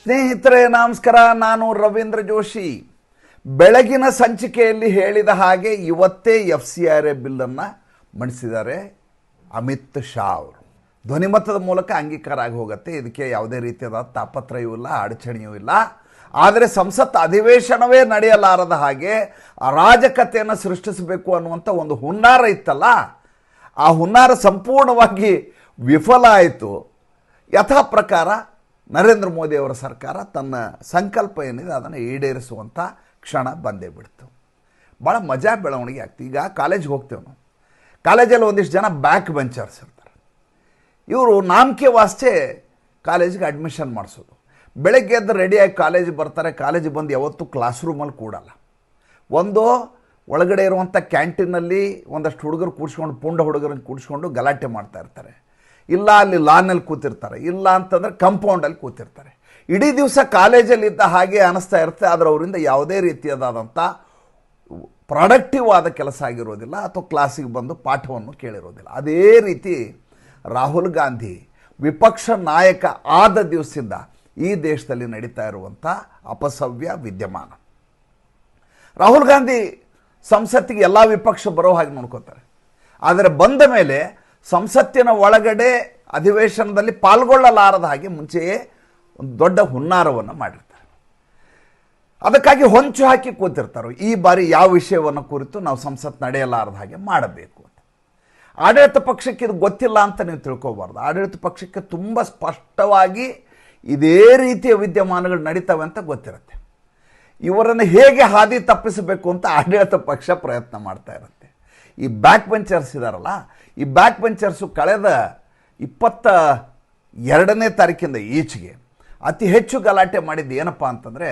ಸ್ನೇಹಿತರೆ ನಮಸ್ಕಾರ, ನಾನು ರವೀಂದ್ರ ಜೋಶಿ. ಬೆಳಗಿನ ಸಂಚಿಕೆಯಲ್ಲಿ ಹೇಳಿದ ಹಾಗೆ ಇವತ್ತೇ FCRA ಬಿಲ್ಲನ್ನು ಮಂಡಿಸಿದ್ದಾರೆ ಅಮಿತ್ ಶಾ ಅವರು. ಧ್ವನಿಮತದ ಮೂಲಕ ಅಂಗೀಕಾರ ಆಗಿ ಹೋಗುತ್ತೆ. ಇದಕ್ಕೆ ಯಾವುದೇ ರೀತಿಯಾದ ತಾಪತ್ರಯವೂ ಇಲ್ಲ, ಅಡಚಣೆಯೂ ಇಲ್ಲ. ಆದರೆ ಸಂಸತ್ ಅಧಿವೇಶನವೇ ನಡೆಯಲಾರದ ಹಾಗೆ ಅರಾಜಕತೆಯನ್ನು ಸೃಷ್ಟಿಸಬೇಕು ಅನ್ನುವಂಥ ಒಂದು ಹುನ್ನಾರ ಇತ್ತಲ್ಲ, ಆ ಹುನ್ನಾರ ಸಂಪೂರ್ಣವಾಗಿ ವಿಫಲ ಆಯಿತು. ಯಥಾ ಪ್ರಕಾರ ನರೇಂದ್ರ ಮೋದಿ ಅವರ ಸರ್ಕಾರ ತನ್ನ ಸಂಕಲ್ಪ ಏನಿದೆ ಅದನ್ನು ಈಡೇರಿಸುವಂಥ ಕ್ಷಣ ಬಂದೇ ಬಿಡ್ತು. ಭಾಳ ಮಜಾ ಬೆಳವಣಿಗೆ ಆಗ್ತದೆ. ಈಗ ಕಾಲೇಜ್ಗೆ ಹೋಗ್ತೇವೆ ನಾವು. ಕಾಲೇಜಲ್ಲಿ ಒಂದಿಷ್ಟು ಜನ ಬ್ಯಾಕ್ ಬೆಂಚರ್ಸ್ ಇರ್ತಾರೆ. ಇವರು ನಾಮಕೆ ವಾಸ್ತೆ ಕಾಲೇಜಿಗೆ ಅಡ್ಮಿಷನ್ ಮಾಡಿಸೋದು. ಬೆಳಗ್ಗೆ ಎದ್ದು ರೆಡಿಯಾಗಿ ಕಾಲೇಜಿಗೆ ಬರ್ತಾರೆ. ಕಾಲೇಜಿಗೆ ಬಂದು ಯಾವತ್ತೂ ಕ್ಲಾಸ್ ರೂಮಲ್ಲಿ ಕೂಡಲ್ಲ. ಒಂದು ಒಳಗಡೆ ಇರುವಂಥ ಕ್ಯಾಂಟೀನಲ್ಲಿ ಒಂದಷ್ಟು ಹುಡುಗರು ಕೂಡಿಸ್ಕೊಂಡು, ಪುಂಡ ಹುಡುಗರನ್ನು ಕೂಡಿಸ್ಕೊಂಡು ಗಲಾಟೆ ಮಾಡ್ತಾ ಇರ್ತಾರೆ. ಇಲ್ಲ ಅಲ್ಲಿ ಲಾನಲ್ಲಿ ಕೂತಿರ್ತಾರೆ, ಇಲ್ಲ ಅಂತಂದರೆ ಕಂಪೌಂಡಲ್ಲಿ ಕೂತಿರ್ತಾರೆ. ಇಡೀ ದಿವಸ ಕಾಲೇಜಲ್ಲಿ ಇದ್ದ ಹಾಗೆ ಅನ್ನಿಸ್ತಾ ಇರುತ್ತೆ. ಆದರೆ ಅವರಿಂದ ಯಾವುದೇ ರೀತಿಯಾದಂಥ ಪ್ರಾಡಕ್ಟಿವ್ ಆದ ಕೆಲಸ ಆಗಿರೋದಿಲ್ಲ, ಅಥವಾ ಕ್ಲಾಸಿಗೆ ಬಂದು ಪಾಠವನ್ನು ಕೇಳಿರೋದಿಲ್ಲ. ಅದೇ ರೀತಿ ರಾಹುಲ್ ಗಾಂಧಿ ವಿಪಕ್ಷ ನಾಯಕ ಆದ ದಿವಸದಿಂದ ಈ ದೇಶದಲ್ಲಿ ನಡೀತಾ ಇರುವಂಥ ಅಪಸವ್ಯ ವಿದ್ಯಮಾನ. ರಾಹುಲ್ ಗಾಂಧಿ ಸಂಸತ್ತಿಗೆ ಎಲ್ಲ ವಿಪಕ್ಷ ಬರೋ ಹಾಗೆ ನೋಡ್ಕೋತಾರೆ. ಆದರೆ ಬಂದ ಮೇಲೆ ಸಂಸತ್ತಿನ ಒಳಗಡೆ ಅಧಿವೇಶನದಲ್ಲಿ ಪಾಲ್ಗೊಳ್ಳಲಾರದ ಹಾಗೆ ಮುಂಚೆಯೇ ಒಂದು ದೊಡ್ಡ ಹುನ್ನಾರವನ್ನು ಮಾಡಿರ್ತಾರೆ. ಅದಕ್ಕಾಗಿ ಹೊಂಚು ಹಾಕಿ ಕೂತಿರ್ತಾರೆ. ಈ ಬಾರಿ ಯಾವ ವಿಷಯವನ್ನು ಕುರಿತು ನಾವು ಸಂಸತ್ ನಡೆಯಲಾರದ ಹಾಗೆ ಮಾಡಬೇಕು ಅಂತ. ಆಡಳಿತ ಪಕ್ಷಕ್ಕೆ ಇದು ಗೊತ್ತಿಲ್ಲ ಅಂತ ನೀವು ತಿಳ್ಕೊಬಾರ್ದು. ಆಡಳಿತ ಪಕ್ಷಕ್ಕೆ ತುಂಬ ಸ್ಪಷ್ಟವಾಗಿ ಇದೇ ರೀತಿಯ ವಿದ್ಯಮಾನಗಳು ನಡೀತವೆ ಅಂತ ಗೊತ್ತಿರುತ್ತೆ. ಇವರನ್ನು ಹೇಗೆ ಹಾದಿ ತಪ್ಪಿಸಬೇಕು ಅಂತ ಆಡಳಿತ ಪಕ್ಷ ಪ್ರಯತ್ನ ಮಾಡ್ತಾ ಇರುತ್ತೆ. ಈ ಬ್ಯಾಕ್ ಬೆಂಚರ್ಸ್ ಇದ್ದಾರಲ್ಲ, ಈ ಬ್ಯಾಕ್ ಬೆಂಚರ್ಸು ಕಳೆದ 22ನೇ ತಾರೀಕಿಂದ ಈಚೆಗೆ ಅತಿ ಹೆಚ್ಚು ಗಲಾಟೆ ಮಾಡಿದ್ದು ಏನಪ್ಪ ಅಂತಂದರೆ,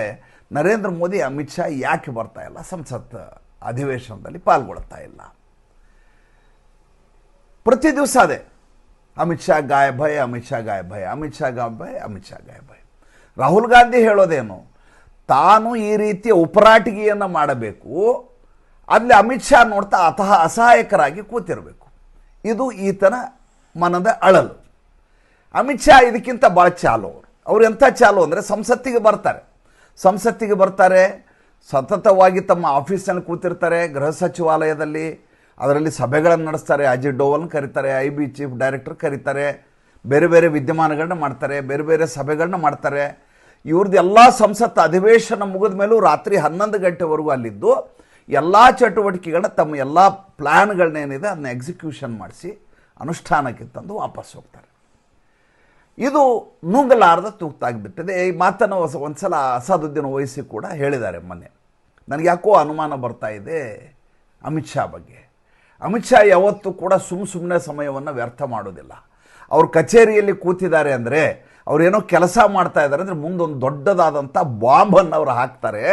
ನರೇಂದ್ರ ಮೋದಿ ಅಮಿತ್ ಶಾ ಯಾಕೆ ಬರ್ತಾ ಇಲ್ಲ, ಸಂಸತ್ ಅಧಿವೇಶನದಲ್ಲಿ ಪಾಲ್ಗೊಳ್ತಾ ಇಲ್ಲ. ಪ್ರತಿ ದಿವಸ ಅದೇ ಅಮಿತ್ ಶಾ ಗಾಯಬ್ ಭಯ, ಅಮಿತ್ ಶಾ ಗಾಯಬ್ ಭಯ, ಅಮಿತ್ ಶಾ ಗಾಯಬ್ ಭಯ, ಅಮಿತ್ ಶಾ ಗಾಯಬ್ ಭಯ. ರಾಹುಲ್ ಗಾಂಧಿ ಹೇಳೋದೇನು, ತಾನು ಈ ರೀತಿಯ ಉಪರಾಟಿಗೆಯನ್ನು ಮಾಡಬೇಕು, ಅಲ್ಲಿ ಅಮಿತ್ ಶಾ ನೋಡ್ತಾ ಅಸಹಾಯಕರಾಗಿ ಕೂತಿರಬೇಕು. ಇದು ಈತನ ಮನದ ಅಳಲು. ಅಮಿತ್ ಶಾ ಇದಕ್ಕಿಂತ ಭಾಳ ಚಾಲು. ಅವರು ಎಂಥ ಚಾಲು ಅಂದರೆ, ಸಂಸತ್ತಿಗೆ ಬರ್ತಾರೆ, ಸತತವಾಗಿ ತಮ್ಮ ಆಫೀಸಲ್ಲಿ ಕೂತಿರ್ತಾರೆ, ಗೃಹ ಸಚಿವಾಲಯದಲ್ಲಿ. ಅದರಲ್ಲಿ ಸಭೆಗಳನ್ನು ನಡೆಸ್ತಾರೆ. ಅಜಿತ್ ಡೋವಲ್ನ ಕರೀತಾರೆ, IB ಚೀಫ್ ಡೈರೆಕ್ಟರ್ ಕರೀತಾರೆ, ಬೇರೆ ಬೇರೆ ವಿದ್ಯಮಾನಗಳನ್ನ ಮಾಡ್ತಾರೆ, ಬೇರೆ ಬೇರೆ ಸಭೆಗಳನ್ನ ಮಾಡ್ತಾರೆ. ಇವ್ರದ್ದು ಎಲ್ಲ ಸಂಸತ್ ಅಧಿವೇಶನ ಮುಗಿದ ಮೇಲೂ ರಾತ್ರಿ 11 ಗಂಟೆವರೆಗೂ ಅಲ್ಲಿದ್ದು ಎಲ್ಲ ಚಟುವಟಿಕೆಗಳನ್ನ, ತಮ್ಮ ಎಲ್ಲ ಪ್ಲ್ಯಾನ್ಗಳನ್ನೇನಿದೆ ಅದನ್ನ ಎಕ್ಸಿಕ್ಯೂಷನ್ ಮಾಡಿಸಿ ಅನುಷ್ಠಾನಕ್ಕೆ ತಂದು ವಾಪಸ್ ಹೋಗ್ತಾರೆ. ಇದು ನುಂಗಲಾರದ ತೂಗ್ತಾಗಿಬಿಟ್ಟಿದೆ. ಈ ಮಾತನ್ನು ಒಂದು ಸಲ ಅಸಾದುದ್ದೀನ್ ಓವೈಸಿ ಕೂಡ ಹೇಳಿದ್ದಾರೆ ಮೊನ್ನೆ. ನನಗೆ ಯಾಕೋ ಅನುಮಾನ ಬರ್ತಾ ಇದೆ ಅಮಿತ್ ಶಾ ಬಗ್ಗೆ. ಅಮಿತ್ ಶಾ ಯಾವತ್ತೂ ಕೂಡ ಸುಮ್ಮನೆ ಸಮಯವನ್ನು ವ್ಯರ್ಥ ಮಾಡೋದಿಲ್ಲ. ಅವ್ರ ಕಚೇರಿಯಲ್ಲಿ ಕೂತಿದ್ದಾರೆ ಅಂದರೆ, ಅವರೇನೋ ಕೆಲಸ ಮಾಡ್ತಾ ಇದ್ದಾರೆ ಅಂದರೆ ಮುಂದೊಂದು ದೊಡ್ಡದಾದಂಥ ಬಾಂಬನ್ನು ಅವರು ಹಾಕ್ತಾರೆ.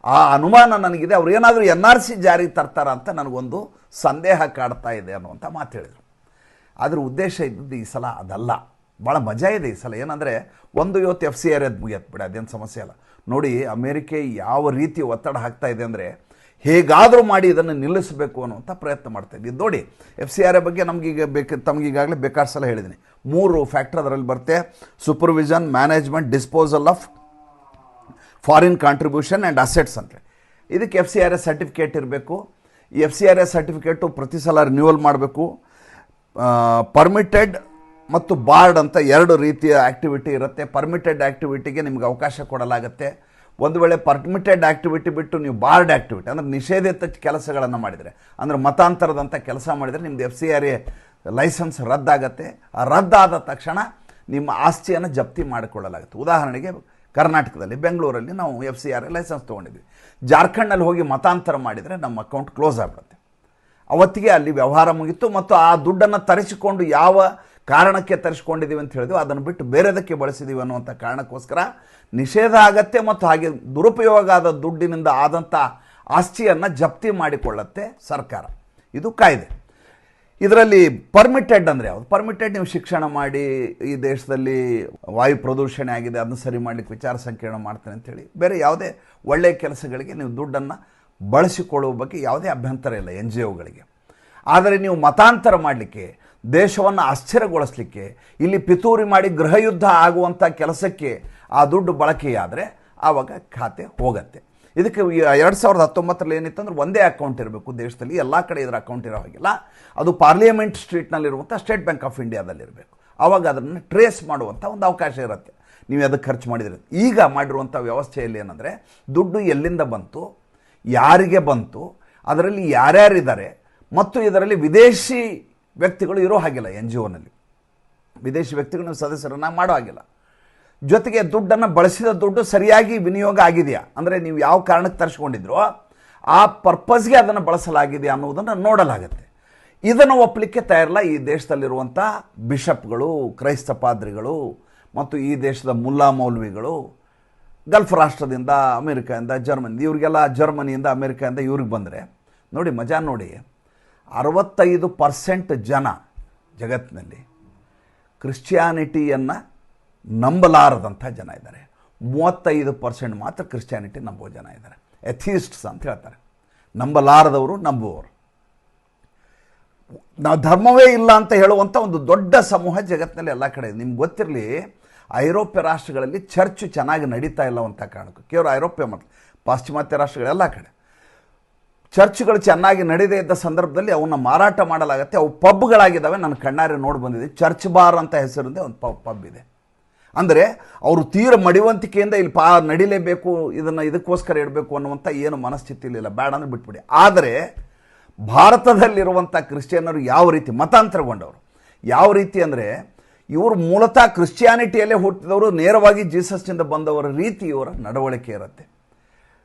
ಆ ಅನುಮಾನ ನನಗಿದೆ. ಅವ್ರು ಏನಾದರೂ NRC ಜಾರಿಗೆ ತರ್ತಾರ ಅಂತ ನನಗೊಂದು ಸಂದೇಹ ಕಾಡ್ತಾ ಇದೆ ಅನ್ನುವಂಥ ಮಾತು ಹೇಳಿದರು. ಅದರ ಉದ್ದೇಶ ಇದ್ದದ್ದು ಈ ಸಲ ಅದಲ್ಲ. ಭಾಳ ಮಜಾ ಇದೆ ಈ ಸಲ. ಏನಂದರೆ, ಇವತ್ತು FCRA ಮುಗಿಯತ್ತೆ ಬಿಡಿ, ಅದೇನು ಸಮಸ್ಯೆ ಅಲ್ಲ. ನೋಡಿ, ಅಮೇರಿಕೆ ಯಾವ ರೀತಿ ಒತ್ತಡ ಹಾಕ್ತಾ ಇದೆ ಅಂದರೆ, ಹೇಗಾದರೂ ಮಾಡಿ ಇದನ್ನು ನಿಲ್ಲಿಸಬೇಕು ಅನ್ನುವಂಥ ಪ್ರಯತ್ನ ಮಾಡ್ತಾ ಇದ್ದೀವಿ. ನೋಡಿ, FCRA ಬಗ್ಗೆ ತಮಗೀಗಾಗಲೇ ಬೇಕಾದ ಸಲ ಹೇಳಿದ್ದೀನಿ. 3 ಫ್ಯಾಕ್ಟರ್ ಅದರಲ್ಲಿ ಬರುತ್ತೆ: supervision, management, disposal of foreign contribution and assets ಅಂತ. ಇದಕ್ಕೆ FCRA ಸರ್ಟಿಫಿಕೇಟ್ ಇರಬೇಕು. ಈ FCRA ಸರ್ಟಿಫಿಕೇಟು ಪ್ರತಿ ಸಲ ರಿನ್ಯೂವಲ್ ಮಾಡಬೇಕು. ಪರ್ಮಿಟೆಡ್ ಮತ್ತು ಬಾರ್ಡ್ ಅಂತ 2 ರೀತಿಯ ಆ್ಯಕ್ಟಿವಿಟಿ ಇರುತ್ತೆ. ಪರ್ಮಿಟೆಡ್ ಆ್ಯಕ್ಟಿವಿಟಿಗೆ ನಿಮ್ಗೆ ಅವಕಾಶ ಕೊಡಲಾಗುತ್ತೆ. ಒಂದು ವೇಳೆ ಪರ್ಮಿಟೆಡ್ ಆ್ಯಕ್ಟಿವಿಟಿ ಬಿಟ್ಟು ನೀವು ಬಾರ್ಡ್ ಆ್ಯಕ್ಟಿವಿಟಿ ಅಂದರೆ ನಿಷೇಧಿತ ಕೆಲಸಗಳನ್ನು ಮಾಡಿದರೆ, ಅಂದರೆ ಮತಾಂತರದಂಥ ಕೆಲಸ ಮಾಡಿದರೆ ನಿಮ್ಮದು FCRA ಲೈಸೆನ್ಸ್ ರದ್ದಾಗತ್ತೆ. ಆ ರದ್ದಾದ ತಕ್ಷಣ ನಿಮ್ಮ ಆಸ್ತಿಯನ್ನು ಜಪ್ತಿ ಮಾಡಿಕೊಳ್ಳಲಾಗುತ್ತೆ. ಉದಾಹರಣೆಗೆ ಕರ್ನಾಟಕದಲ್ಲಿ ಬೆಂಗಳೂರಲ್ಲಿ ನಾವು FCRA ಲೈಸೆನ್ಸ್ ತೊಗೊಂಡಿದ್ವಿ. ಜಾರ್ಖಂಡ್ನಲ್ಲಿ ಹೋಗಿ ಮತಾಂತರ ಮಾಡಿದರೆ ನಮ್ಮ ಅಕೌಂಟ್ ಕ್ಲೋಸ್ ಆಗಿಬಿಡುತ್ತೆ. ಅವತ್ತಿಗೆ ಅಲ್ಲಿ ವ್ಯವಹಾರ ಮುಗಿತು. ಮತ್ತು ಆ ದುಡ್ಡನ್ನು ತರಿಸಿಕೊಂಡು ಯಾವ ಕಾರಣಕ್ಕೆ ತರಿಸ್ಕೊಂಡಿದ್ದೀವಿ ಅಂತ ಹೇಳಿದ್ವಿ, ಅದನ್ನು ಬಿಟ್ಟು ಬೇರೆದಕ್ಕೆ ಬಳಸಿದ್ದೀವಿ ಅನ್ನುವಂಥ ಕಾರಣಕ್ಕೋಸ್ಕರ ನಿಷೇಧ ಆಗತ್ತೆ. ಮತ್ತು ಹಾಗೆ ದುರುಪಯೋಗ ಆದ ದುಡ್ಡಿನಿಂದ ಆದಂಥ ಆಸ್ತಿಯನ್ನು ಜಪ್ತಿ ಮಾಡಿಕೊಳ್ಳುತ್ತೆ ಸರ್ಕಾರ. ಇದು ಕಾಯ್ದೆ. ಇದರಲ್ಲಿ ಪರ್ಮಿಟೆಡ್ ಅಂದರೆ ಯಾವುದು? ಪರ್ಮಿಟೆಡ್, ನೀವು ಶಿಕ್ಷಣ ಮಾಡಿ ಈ ದೇಶದಲ್ಲಿ ವಾಯು ಪ್ರದೂಷಣೆ ಆಗಿದೆ, ಅದನ್ನು ಸರಿ ಮಾಡಲಿಕ್ಕೆ ವಿಚಾರ ಸಂಕಿರಣ ಮಾಡ್ತೇನೆ ಅಂಥೇಳಿ ಬೇರೆ ಯಾವುದೇ ಒಳ್ಳೆಯ ಕೆಲಸಗಳಿಗೆ ನೀವು ದುಡ್ಡನ್ನು ಬಳಸಿಕೊಳ್ಳುವ ಬಗ್ಗೆ ಯಾವುದೇ ಅಭ್ಯಂತರ ಇಲ್ಲ NGOಗಳಿಗೆ. ಆದರೆ ನೀವು ಮತಾಂತರ ಮಾಡಲಿಕ್ಕೆ, ದೇಶವನ್ನು ಅಸ್ಥಿರಗೊಳಿಸಲಿಕ್ಕೆ, ಇಲ್ಲಿ ಪಿತೂರಿ ಮಾಡಿ ಗೃಹಯುದ್ಧ ಆಗುವಂಥ ಕೆಲಸಕ್ಕೆ ಆ ದುಡ್ಡು ಬಳಕೆಯಾದರೆ ಆವಾಗ ಖಾತೆ ಹೋಗುತ್ತೆ. ಇದಕ್ಕೆ 2019ರಲ್ಲಿ ಏನಿತ್ತಂದ್ರೆ ಒಂದೇ ಅಕೌಂಟ್ ಇರಬೇಕು ದೇಶದಲ್ಲಿ, ಎಲ್ಲ ಕಡೆ ಇದರ ಅಕೌಂಟ್ ಇರೋ ಹಾಗಿಲ್ಲ. ಅದು ಪಾರ್ಲಿಮೆಂಟ್ ಸ್ಟ್ರೀಟ್ನಲ್ಲಿರುವಂಥ ಸ್ಟೇಟ್ ಬ್ಯಾಂಕ್ ಆಫ್ ಇಂಡಿಯಾದಲ್ಲಿರಬೇಕು. ಆವಾಗ ಅದನ್ನು ಟ್ರೇಸ್ ಮಾಡುವಂಥ ಒಂದು ಅವಕಾಶ ಇರುತ್ತೆ, ನೀವು ಅದಕ್ಕೆ ಖರ್ಚು ಮಾಡಿದರೆ. ಈಗ ಮಾಡಿರುವಂಥ ವ್ಯವಸ್ಥೆಯಲ್ಲಿ ಏನಂದರೆ ದುಡ್ಡು ಎಲ್ಲಿಂದ ಬಂತು, ಯಾರಿಗೆ ಬಂತು, ಅದರಲ್ಲಿ ಯಾರ್ಯಾರಿದ್ದಾರೆ, ಮತ್ತು ಇದರಲ್ಲಿ ವಿದೇಶಿ ವ್ಯಕ್ತಿಗಳು ಇರೋ ಹಾಗಿಲ್ಲ. NGOನಲ್ಲಿ ವಿದೇಶಿ ವ್ಯಕ್ತಿಗಳು ನೀವು ಸದಸ್ಯರನ್ನು ಮಾಡೋ ಹಾಗಿಲ್ಲ. ಜೊತೆಗೆ ದುಡ್ಡನ್ನು ಬಳಸಿದ ದುಡ್ಡು ಸರಿಯಾಗಿ ವಿನಿಯೋಗ ಆಗಿದೆಯಾ, ಅಂದರೆ ನೀವು ಯಾವ ಕಾರಣಕ್ಕೆ ತರಿಸ್ಕೊಂಡಿದ್ರೋ ಆ ಪರ್ಪಸ್ಗೆ ಅದನ್ನು ಬಳಸಲಾಗಿದೆಯಾ ಅನ್ನೋದನ್ನು ನೋಡಲಾಗುತ್ತೆ. ಇದನ್ನು ಒಪ್ಪಲಿಕ್ಕೆ ತಯಾರಿಲ್ಲ ಈ ದೇಶದಲ್ಲಿರುವಂಥ ಬಿಷಪ್ಗಳು, ಕ್ರೈಸ್ತ ಪಾದ್ರಿಗಳು ಮತ್ತು ಈ ದೇಶದ ಮುಲ್ಲಾ ಮೌಲ್ವಿಗಳು. ಗಲ್ಫ್ ರಾಷ್ಟ್ರದಿಂದ, ಅಮೇರಿಕಾದಿಂದ, ಇವರಿಗೆಲ್ಲ ಜರ್ಮನಿಯಿಂದ, ಅಮೇರಿಕಾದಿಂದ ಇವ್ರಿಗೆ ಬಂದರೆ ನೋಡಿ ಮಜಾ ನೋಡಿ, 65% ಜನ ಜಗತ್ತಿನಲ್ಲಿ ಕ್ರಿಶ್ಚಿಯಾನಿಟಿಯನ್ನು ನಂಬಲಾರದಂಥ ಜನ ಇದ್ದಾರೆ. 35% ಮಾತ್ರ ಕ್ರಿಶ್ಚಿಯಾನಿಟಿ ನಂಬೋ ಜನ ಇದ್ದಾರೆ. ಎಥಿಸ್ಟ್ಸ್ ಅಂತ ಹೇಳ್ತಾರೆ, ನಂಬಲಾರದವರು ನಂಬುವವರು. ನಾವು ಧರ್ಮವೇ ಇಲ್ಲ ಅಂತ ಹೇಳುವಂಥ ಒಂದು ದೊಡ್ಡ ಸಮೂಹ ಜಗತ್ತಿನಲ್ಲಿ ಎಲ್ಲ ಕಡೆ ಇದೆ. ನಿಮ್ಗೆ ಗೊತ್ತಿರಲಿ, ಐರೋಪ್ಯ ರಾಷ್ಟ್ರಗಳಲ್ಲಿ ಚರ್ಚ್ ಚೆನ್ನಾಗಿ ನಡೀತಾ ಇಲ್ಲ ಅಂತ ಕಾರಣಕ್ಕೆ, ಕೇವಲ ಐರೋಪ್ಯ ಮತ್ತು ಪಾಶ್ಚಿಮಾತ್ಯ ರಾಷ್ಟ್ರಗಳೆಲ್ಲ ಕಡೆ ಚರ್ಚ್ಗಳು ಚೆನ್ನಾಗಿ ನಡೀದೇ ಇದ್ದ ಸಂದರ್ಭದಲ್ಲಿ ಅವನ್ನ ಮಾರಾಟ ಮಾಡಲಾಗುತ್ತೆ. ಅವು ಪಬ್ಗಳಾಗಿದ್ದಾವೆ. ನನ್ನ ಕಣ್ಣಾರೆ ನೋಡಿ ಬಂದಿದೆ. ಚರ್ಚ್ ಬಾರ್ ಅಂತ ಹೆಸರಿಂದ ಒಂದು ಪಬ್ ಇದೆ. ಅಂದರೆ ಅವರು ತೀರ ಮಡಿವಂತಿಕೆಯಿಂದ ಇಲ್ಲಿ ನಡಿಲೇಬೇಕು, ಇದಕ್ಕೋಸ್ಕರ ಇಡಬೇಕು ಅನ್ನುವಂಥ ಏನು ಮನಸ್ಥಿತಿಲಿಲ್ಲ, ಬೇಡ ಅಂದರೆ ಬಿಟ್ಬಿಡಿ. ಆದರೆ ಭಾರತದಲ್ಲಿರುವಂಥ ಕ್ರಿಶ್ಚಿಯನ್ನರು ಯಾವ ರೀತಿ ಮತಾಂತರಗೊಂಡವರು, ಯಾವ ರೀತಿ ಅಂದರೆ ಇವರು ಮೂಲತಃ ಕ್ರಿಶ್ಚಿಯಾನಿಟಿಯಲ್ಲೇ ಹುಟ್ಟಿದವರು, ನೇರವಾಗಿ ಜೀಸಸ್ನಿಂದ ಬಂದವರ ರೀತಿ ಇವರ ನಡವಳಿಕೆ ಇರುತ್ತೆ.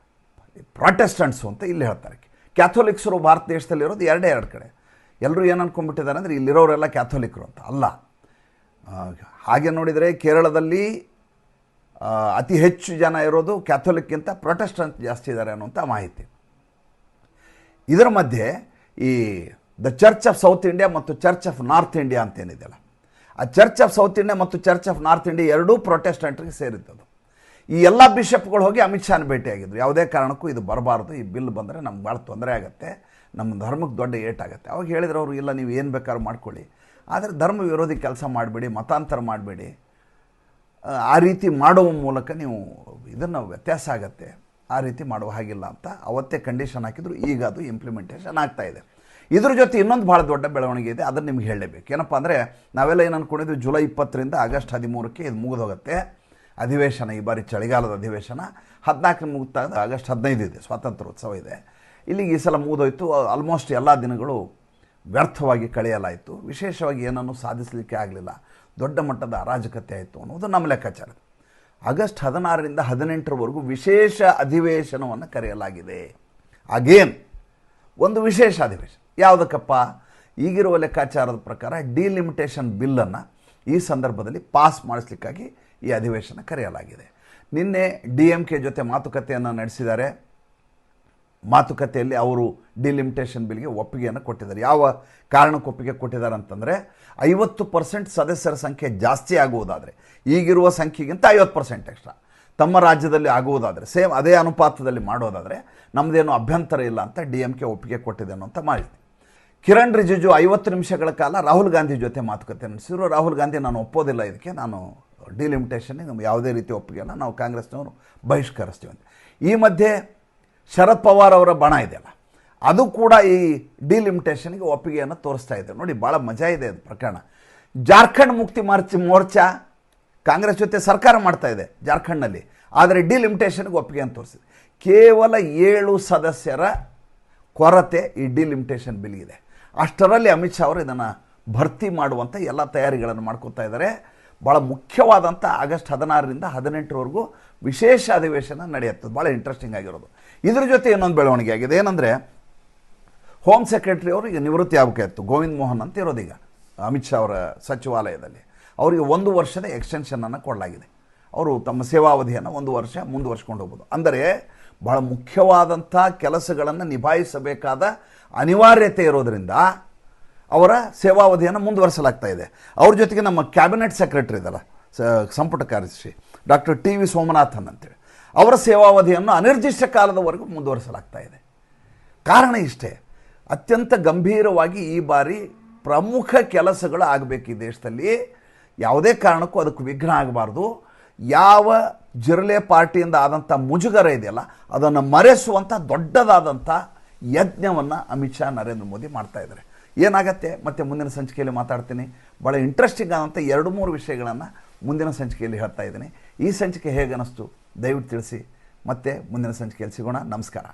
ಪ್ರಾಟೆಸ್ಟೆಂಟ್ಸು ಅಂತ ಇಲ್ಲಿ ಹೇಳ್ತಾರೆ. ಕ್ಯಾಥೋಲಿಕ್ಸರು ಭಾರತ ದೇಶದಲ್ಲಿರೋದು ಎರಡು ಕಡೆ. ಎಲ್ಲರೂ ಏನು ಅಂದ್ಕೊಂಡ್ಬಿಟ್ಟಿದ್ದಾರೆ ಅಂದರೆ ಇಲ್ಲಿರೋರೆಲ್ಲ ಕ್ಯಾಥೋಲಿಕರು ಅಂತ. ಅಲ್ಲ. ಹಾಗೆ ನೋಡಿದರೆ ಕೇರಳದಲ್ಲಿ ಅತಿ ಹೆಚ್ಚು ಜನ ಇರೋದು ಕ್ಯಾಥೋಲಿಕ್ಕಿಂತ ಪ್ರೊಟೆಸ್ಟೆಂಟ್ ಜಾಸ್ತಿ ಇದ್ದಾರೆ ಅನ್ನುವಂಥ ಮಾಹಿತಿ. ಇದರ ಮಧ್ಯೆ ಈ the church of south India ಮತ್ತು ಚರ್ಚ್ ಆಫ್ ನಾರ್ತ್ ಇಂಡಿಯಾ ಅಂತೇನಿದೆಯಲ್ಲ, ಆ ಚರ್ಚ್ ಆಫ್ ಸೌತ್ ಇಂಡಿಯಾ ಮತ್ತು ಚರ್ಚ್ ಆಫ್ ನಾರ್ತ್ ಇಂಡಿಯಾ ಎರಡೂ ಪ್ರೊಟೆಸ್ಟೆಂಟ್ರಿಗೆ ಸೇರಿದ್ದದು. ಈ ಎಲ್ಲ ಬಿಷಪ್ಗಳು ಹೋಗಿ ಅಮಿತ್ ಶಾನ ಭೇಟಿಯಾಗಿದ್ದರು. ಯಾವುದೇ ಕಾರಣಕ್ಕೂ ಇದು ಬರಬಾರ್ದು, ಈ ಬಿಲ್ ಬಂದರೆ ನಮ್ಗೆ ಭಾಳ ತೊಂದರೆ ಆಗುತ್ತೆ, ನಮ್ಮ ಧರ್ಮಕ್ಕೆ ದೊಡ್ಡ ಏಟಾಗುತ್ತೆ. ಅವಾಗ ಹೇಳಿದ್ರು ಅವರು, ಇಲ್ಲ ನೀವು ಏನು ಬೇಕಾದ್ರೂ ಮಾಡ್ಕೊಳ್ಳಿ, ಆದರೆ ಧರ್ಮ ವಿರೋಧಿ ಕೆಲಸ ಮಾಡಬೇಡಿ, ಮತಾಂತರ ಮಾಡಬೇಡಿ, ಆ ರೀತಿ ಮಾಡುವ ಮೂಲಕ ನೀವು ಇದನ್ನು ವ್ಯತ್ಯಾಸ ಆಗುತ್ತೆ, ಆ ರೀತಿ ಮಾಡುವ ಹಾಗಿಲ್ಲ ಅಂತ ಅವತ್ತೇ ಕಂಡೀಷನ್ ಹಾಕಿದ್ರು. ಈಗ ಅದು ಇಂಪ್ಲಿಮೆಂಟೇಷನ್ ಆಗ್ತಾ ಇದೆ. ಇದ್ರ ಜೊತೆ ಇನ್ನೊಂದು ಭಾಳ ದೊಡ್ಡ ಬೆಳವಣಿಗೆ ಇದೆ, ಅದನ್ನು ನಿಮ್ಗೆ ಹೇಳಲೇಬೇಕು. ಏನಪ್ಪ ಅಂದರೆ ನಾವೆಲ್ಲ ಏನು ಅಂದ್ಕೊಂಡಿದ್ವಿ, ಜುಲೈ 20ರಿಂದ ಆಗಸ್ಟ್ 13ಕ್ಕೆ ಇದು ಮುಗಿದೋಗುತ್ತೆ ಅಧಿವೇಶನ. ಈ ಬಾರಿ ಚಳಿಗಾಲದ ಅಧಿವೇಶನ 14 ಮುಗಿದಾಗ ಆಗಸ್ಟ್ 15 ಇದೆ, ಸ್ವಾತಂತ್ರ್ಯೋತ್ಸವ ಇದೆ. ಇಲ್ಲಿಗೆ ಈ ಸಲ ಮುಗಿದೋಯ್ತು. ಆಲ್ಮೋಸ್ಟ್ ಎಲ್ಲ ದಿನಗಳು ವ್ಯರ್ಥವಾಗಿ ಕಳೆಯಲಾಯಿತು. ವಿಶೇಷವಾಗಿ ಏನನ್ನು ಸಾಧಿಸಲಿಕ್ಕೆ ಆಗಲಿಲ್ಲ, ದೊಡ್ಡ ಮಟ್ಟದ ಅರಾಜಕತೆ ಆಯಿತು ಅನ್ನೋದು ನಮ್ಮ ಲೆಕ್ಕಾಚಾರ. ಆಗಸ್ಟ್ 16ರಿಂದ 18ರವರೆಗೂ ವಿಶೇಷ ಅಧಿವೇಶನವನ್ನು ಕರೆಯಲಾಗಿದೆ. ಅಗೇನ್ ಒಂದು ವಿಶೇಷ ಅಧಿವೇಶನ. ಯಾವುದಕ್ಕಪ್ಪ? ಈಗಿರುವ ಲೆಕ್ಕಾಚಾರದ ಪ್ರಕಾರ ಡಿಲಿಮಿಟೇಷನ್ ಬಿಲ್ಲನ್ನು ಈ ಸಂದರ್ಭದಲ್ಲಿ ಪಾಸ್ ಮಾಡಿಸ್ಲಿಕ್ಕಾಗಿ ಈ ಅಧಿವೇಶನ ಕರೆಯಲಾಗಿದೆ. ನಿನ್ನೆ DMK ಜೊತೆ ಮಾತುಕತೆಯನ್ನು ನಡೆಸಿದ್ದಾರೆ. ಮಾತುಕತೆಯಲ್ಲಿ ಅವರು ಡಿಲಿಮಿಟೇಷನ್ ಬಿಲ್ಗೆ ಒಪ್ಪಿಗೆಯನ್ನು ಕೊಟ್ಟಿದ್ದಾರೆ. ಯಾವ ಕಾರಣಕ್ಕೆ ಒಪ್ಪಿಗೆ ಕೊಟ್ಟಿದ್ದಾರೆ ಅಂತಂದರೆ 50% ಸದಸ್ಯರ ಸಂಖ್ಯೆ ಜಾಸ್ತಿ ಆಗುವುದಾದರೆ, ಈಗಿರುವ ಸಂಖ್ಯೆಗಿಂತ 50% ಎಕ್ಸ್ಟ್ರಾ ತಮ್ಮ ರಾಜ್ಯದಲ್ಲಿ ಆಗುವುದಾದರೆ, ಸೇಮ್ ಅದೇ ಅನುಪಾತದಲ್ಲಿ ಮಾಡೋದಾದರೆ ನಮ್ಮದೇನು ಅಭ್ಯಂತರ ಇಲ್ಲ ಅಂತ DMK ಒಪ್ಪಿಗೆ ಕೊಟ್ಟಿದೆ ಅನ್ನೋಂಥ ಮಾಹಿತಿ. ಕಿರಣ್ ರಿಜಿಜು 50 ನಿಮಿಷಗಳ ಕಾಲ ರಾಹುಲ್ ಗಾಂಧಿ ಜೊತೆ ಮಾತುಕತೆ ನಡೆಸಿದ್ರು. ರಾಹುಲ್ ಗಾಂಧಿ, ನಾನು ಒಪ್ಪೋದಿಲ್ಲ ಇದಕ್ಕೆ, ನಾನು ಡಿಲಿಮಿಟೇಷನ್ಗೆ ನಮ್ಗೆ ಯಾವುದೇ ರೀತಿ ಒಪ್ಪಿಗೆಲ್ಲ ನಾವು ಕಾಂಗ್ರೆಸ್ನವರು ಬಹಿಷ್ಕರಿಸ್ತೀವಿ ಅಂತ. ಈ ಮಧ್ಯೆ ಶರದ್ ಪವಾರ್ ಅವರ ಬಣ ಇದೆಯಲ್ಲ, ಅದು ಕೂಡ ಈ ಡಿಲಿಮಿಟೇಷನ್ಗೆ ಒಪ್ಪಿಗೆಯನ್ನು ತೋರಿಸ್ತಾ ಇದೆ. ನೋಡಿ, ಭಾಳ ಮಜಾ ಇದೆ ಅದು ಪ್ರಕರಣ. ಜಾರ್ಖಂಡ್ ಮುಕ್ತಿ ಮೋರ್ಚಾ ಕಾಂಗ್ರೆಸ್ ಜೊತೆ ಸರ್ಕಾರ ಮಾಡ್ತಾ ಇದೆ ಜಾರ್ಖಂಡ್ನಲ್ಲಿ, ಆದರೆ ಡಿಲಿಮಿಟೇಷನ್ಗೆ ಒಪ್ಪಿಗೆಯನ್ನು ತೋರಿಸಿದೆ. ಕೇವಲ 7 ಸದಸ್ಯರ ಕೊರತೆ ಈ ಡಿಲಿಮಿಟೇಷನ್ ಬಿಲ್ಗಿದೆ. ಅಷ್ಟರಲ್ಲಿ ಅಮಿತ್ ಶಾ ಅವರು ಇದನ್ನು ಭರ್ತಿ ಮಾಡುವಂಥ ಎಲ್ಲ ತಯಾರಿಗಳನ್ನು ಮಾಡ್ಕೋತಾ ಇದ್ದಾರೆ. ಭಾಳ ಮುಖ್ಯವಾದಂಥ ಆಗಸ್ಟ್ 16ರಿಂದ 18ರವರೆಗೂ ವಿಶೇಷ ಅಧಿವೇಶನ ನಡೆಯುತ್ತದೆ. ಭಾಳ ಇಂಟ್ರೆಸ್ಟಿಂಗ್ ಆಗಿರೋದು. ಇದ್ರ ಜೊತೆ ಇನ್ನೊಂದು ಬೆಳವಣಿಗೆ ಆಗಿದೆ. ಏನಂದರೆ, ಹೋಮ್ ಸೆಕ್ರೆಟರಿ ಅವರು ಈಗ ನಿವೃತ್ತಿ ಆಗಬೇಕಾಗಿತ್ತು, ಗೋವಿಂದ್ ಮೋಹನ್ ಅಂತ ಇರೋದೀಗ ಅಮಿತ್ ಶಾ ಅವರ ಸಚಿವಾಲಯದಲ್ಲಿ. ಅವರಿಗೆ 1 ವರ್ಷದ ಎಕ್ಸ್ಟೆನ್ಷನನ್ನು ಕೊಡಲಾಗಿದೆ. ಅವರು ತಮ್ಮ ಸೇವಾವಧಿಯನ್ನು 1 ವರ್ಷ ಮುಂದುವರ್ಸ್ಕೊಂಡು ಹೋಗ್ಬೋದು. ಅಂದರೆ ಭಾಳ ಮುಖ್ಯವಾದಂಥ ಕೆಲಸಗಳನ್ನು ನಿಭಾಯಿಸಬೇಕಾದ ಅನಿವಾರ್ಯತೆ ಇರೋದರಿಂದ ಅವರ ಸೇವಾವಧಿಯನ್ನು ಮುಂದುವರಿಸಲಾಗ್ತಾ ಇದೆ. ಅವ್ರ ಜೊತೆಗೆ ನಮ್ಮ ಕ್ಯಾಬಿನೆಟ್ ಸೆಕ್ರೆಟರಿ ಇದಲ್ಲ, ಸಂಪುಟ ಕಾರ್ಯದರ್ಶಿ ಡಾಕ್ಟರ್ TV ಸೋಮನಾಥನ್ ಅಂತೇಳಿ, ಅವರ ಸೇವಾವಧಿಯನ್ನು ಅನಿರ್ದಿಷ್ಟ ಕಾಲದವರೆಗೂ ಮುಂದುವರಿಸಲಾಗ್ತಾ ಇದೆ. ಕಾರಣ ಇಷ್ಟೇ, ಅತ್ಯಂತ ಗಂಭೀರವಾಗಿ ಈ ಬಾರಿ ಪ್ರಮುಖ ಕೆಲಸಗಳು ಆಗಬೇಕು ಈ ದೇಶದಲ್ಲಿ. ಯಾವುದೇ ಕಾರಣಕ್ಕೂ ಅದಕ್ಕೆ ವಿಘ್ನ ಆಗಬಾರ್ದು. ಯಾವ ಜಿರಳೆ ಪಾರ್ಟಿಯಿಂದ ಆದಂಥ ಮುಜುಗರ ಇದೆಯಲ್ಲ ಅದನ್ನು ಮರೆಸುವಂಥ ದೊಡ್ಡದಾದಂಥ ಯಜ್ಞವನ್ನು ಅಮಿತ್ ಶಾ ನರೇಂದ್ರ ಮೋದಿ ಮಾಡ್ತಾ ಇದ್ದಾರೆ. ಏನಾಗತ್ತೆ ಮತ್ತೆ ಮುಂದಿನ ಸಂಚಿಕೆಯಲ್ಲಿ ಮಾತಾಡ್ತೀನಿ. ಭಾಳ ಇಂಟ್ರೆಸ್ಟಿಂಗ್ ಆದಂಥ 2-3 ವಿಷಯಗಳನ್ನು ಮುಂದಿನ ಸಂಚಿಕೆಯಲ್ಲಿ ಹೇಳ್ತಾ ಇದ್ದೀನಿ. ಈ ಸಂಚಿಕೆ ಹೇಗೆ ಅನ್ನಿಸ್ತು ದಯವಿಟ್ಟು ತಿಳಿಸಿ. ಮತ್ತೆ ಮುಂದಿನ ಸಂಚಿಕೆಯಲ್ಲಿ ಸಿಗೋಣ. ನಮಸ್ಕಾರ.